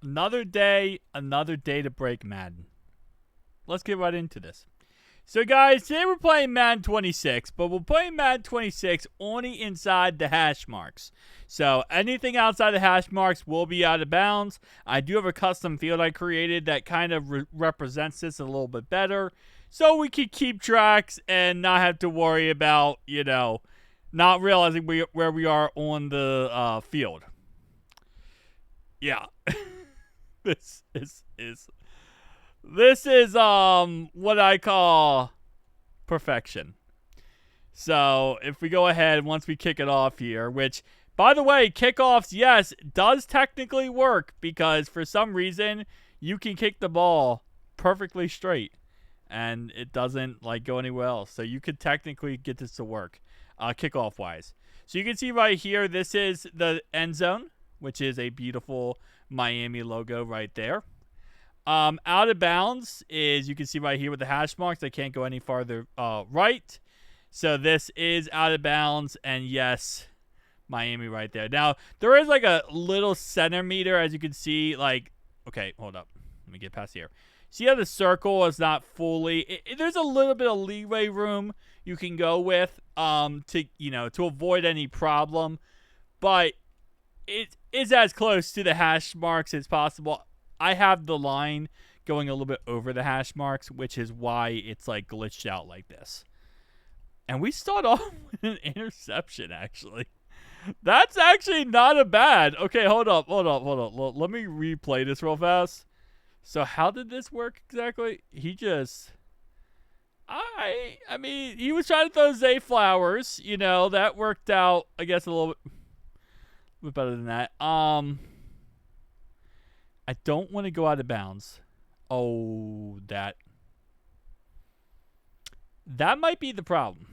Another day to break Madden. Let's get right into this. So, guys, today we're playing Madden 26, but we're playing Madden 26 only inside the hash marks. So, anything outside the hash marks will be out of bounds. I do have a custom field I created that kind of represents this a little bit better, so we can keep tracks and not have to worry about, not realizing where we are on the field. Yeah. This is what I call perfection. So if we go ahead once we kick it off here, which by the way, kickoffs, yes, does technically work because for some reason you can kick the ball perfectly straight and it doesn't go anywhere else. So you could technically get this to work kickoff wise. So you can see right here, this is the end zone, which is a beautiful Miami logo right there. Out of bounds is, you can see right here with the hash marks, I can't go any farther right. So this is out of bounds, and yes, Miami right there. Now, there is a little centimeter, as you can see, okay, hold up. Let me get past here. See how the circle is not fully, there's a little bit of leeway room you can go with to avoid any problem, but it is as close to the hash marks as possible. I have the line going a little bit over the hash marks, which is why it's glitched out like this. And we start off with an interception, actually. That's actually not a bad. Okay, hold up. Let me replay this real fast. So how did this work exactly? He just... I mean, he was trying to throw Zay Flowers. That worked out, I guess, a little bit better than that. I don't want to go out of bounds. Oh, that might be the problem.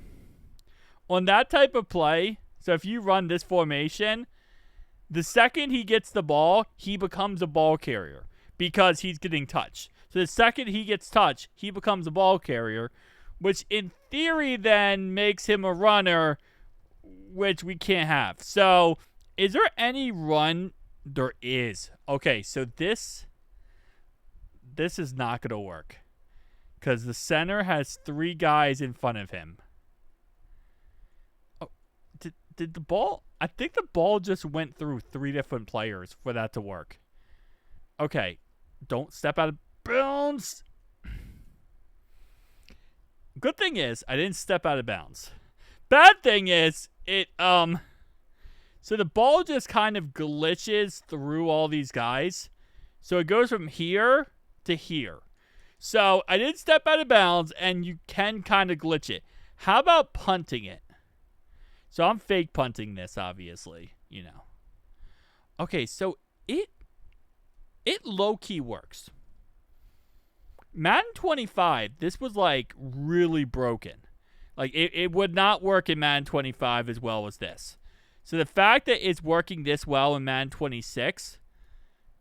On that type of play, so if you run this formation, the second he gets the ball, he becomes a ball carrier because he's getting touched. So the second he gets touched, he becomes a ball carrier, which in theory then makes him a runner, which we can't have. So is there any run? There is. Okay, so this is not going to work because the center has 3 guys in front of him. Oh, did the ball? I think the ball just went through 3 different players for that to work. Okay, don't step out of bounds. Good thing is I didn't step out of bounds. Bad thing is so the ball just kind of glitches through all these guys. So it goes from here to here. So I did step out of bounds, and you can kind of glitch it. How about punting it? So I'm fake punting this, obviously. Okay, so it low-key works. Madden 25, this was really broken. It would not work in Madden 25 as well as this. So the fact that it's working this well in Madden 26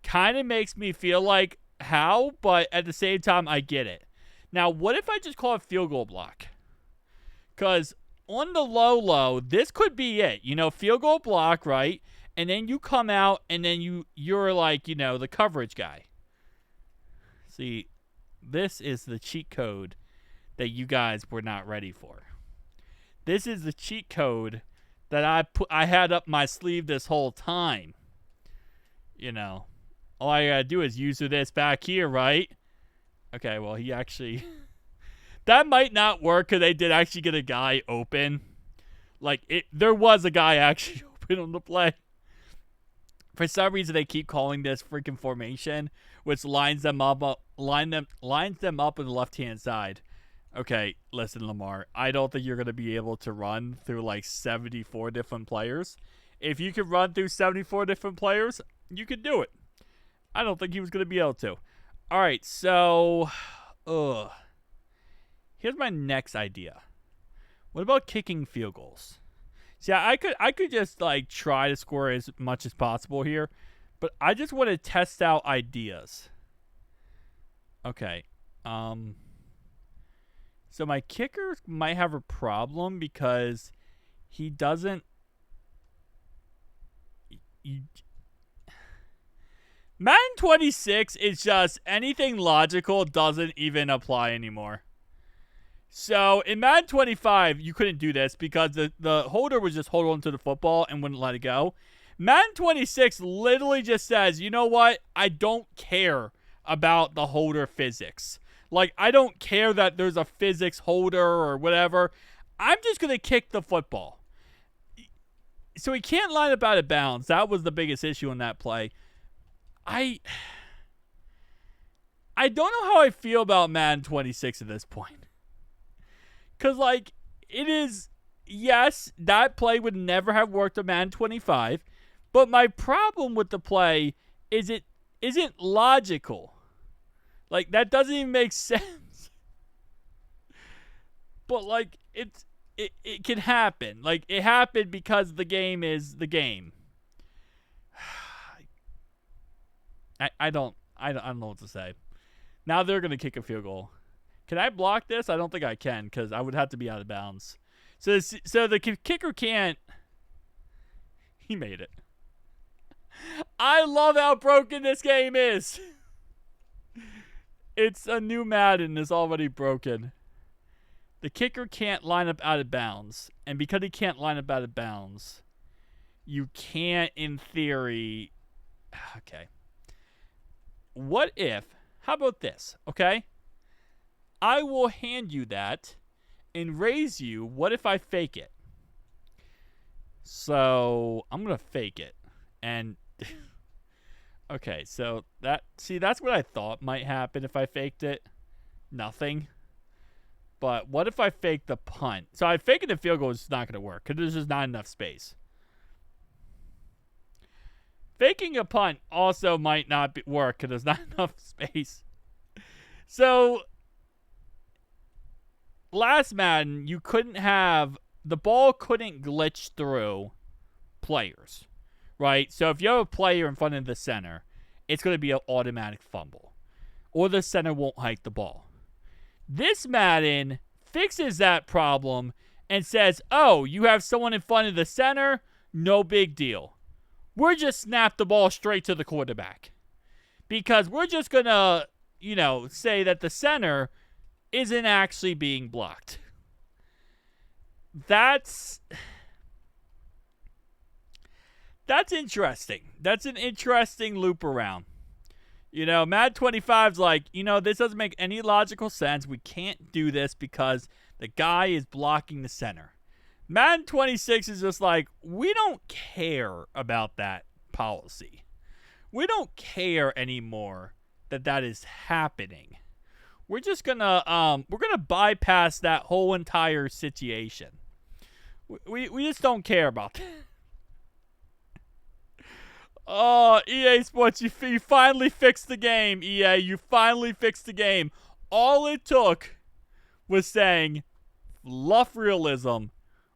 kind of makes me feel like how, but at the same time, I get it. Now, what if I just call it field goal block? Because on the low, this could be it. Field goal block, right? And then you come out, and then you're the coverage guy. See, this is the cheat code that you guys were not ready for. This is the cheat code that I had up my sleeve this whole time. All I gotta do is use this back here, right? Okay, well, he actually... that might not work because they did actually get a guy open. There was a guy actually open on the play. For some reason, they keep calling this freaking formation, which lines them up on the left-hand side. Okay, listen, Lamar. I don't think you're going to be able to run through 74 different players. If you could run through 74 different players, you could do it. I don't think he was going to be able to. All right, so here's my next idea. What about kicking field goals? See, I could just try to score as much as possible here, but I just want to test out ideas. Okay. So my kicker might have a problem because he doesn't... Madden 26 is just anything logical doesn't even apply anymore. So in Madden 25, you couldn't do this because the holder would just hold on to the football and wouldn't let it go. Madden 26 literally just says, you know what? I don't care about the holder physics. Like, I don't care that there's a physics holder or whatever. I'm just going to kick the football. So he can't line up out of bounds. That was the biggest issue in that play. I don't know how I feel about Madden 26 at this point. Because, like, it is, yes, that play would never have worked on Madden 25. But my problem with the play is it isn't logical. Like, that doesn't even make sense. But, like, it can happen. Like, it happened because the game is the game. I don't know what to say. Now they're going to kick a field goal. Can I block this? I don't think I can because I would have to be out of bounds. So the kicker can't. He made it. I love how broken this game is. It's a new Madden is already broken. The kicker can't line up out of bounds. And because he can't line up out of bounds, you can't, in theory. Okay. What if, how about this, okay? I will hand you that and raise you. What if I fake it? So I'm going to fake it. And, okay, so that's what I thought might happen if I faked it. Nothing. But what if I fake the punt? So I fake it the field goal is not going to work because there's just not enough space. Faking a punt also might not work because there's not enough space. So last Madden, you couldn't have, the ball couldn't glitch through players, right? So if you have a player in front of the center, it's going to be an automatic fumble, or the center won't hike the ball. This Madden fixes that problem and says, oh, you have someone in front of the center, no big deal. We're just snap the ball straight to the quarterback. Because we're just going to, say that the center isn't actually being blocked. That's interesting. That's an interesting loop around. Madden 25's like, this doesn't make any logical sense. We can't do this because the guy is blocking the center. Madden 26 is just like, we don't care about that policy. We don't care anymore that is happening. We're just gonna bypass that whole entire situation. We just don't care about that. Oh, EA Sports, you finally fixed the game, EA. You finally fixed the game. All it took was saying, fluff realism.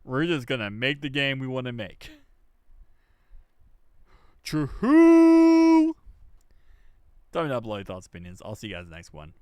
We're just going to make the game we want to make. True. Tell me down below your thoughts, opinions. I'll see you guys in the next one.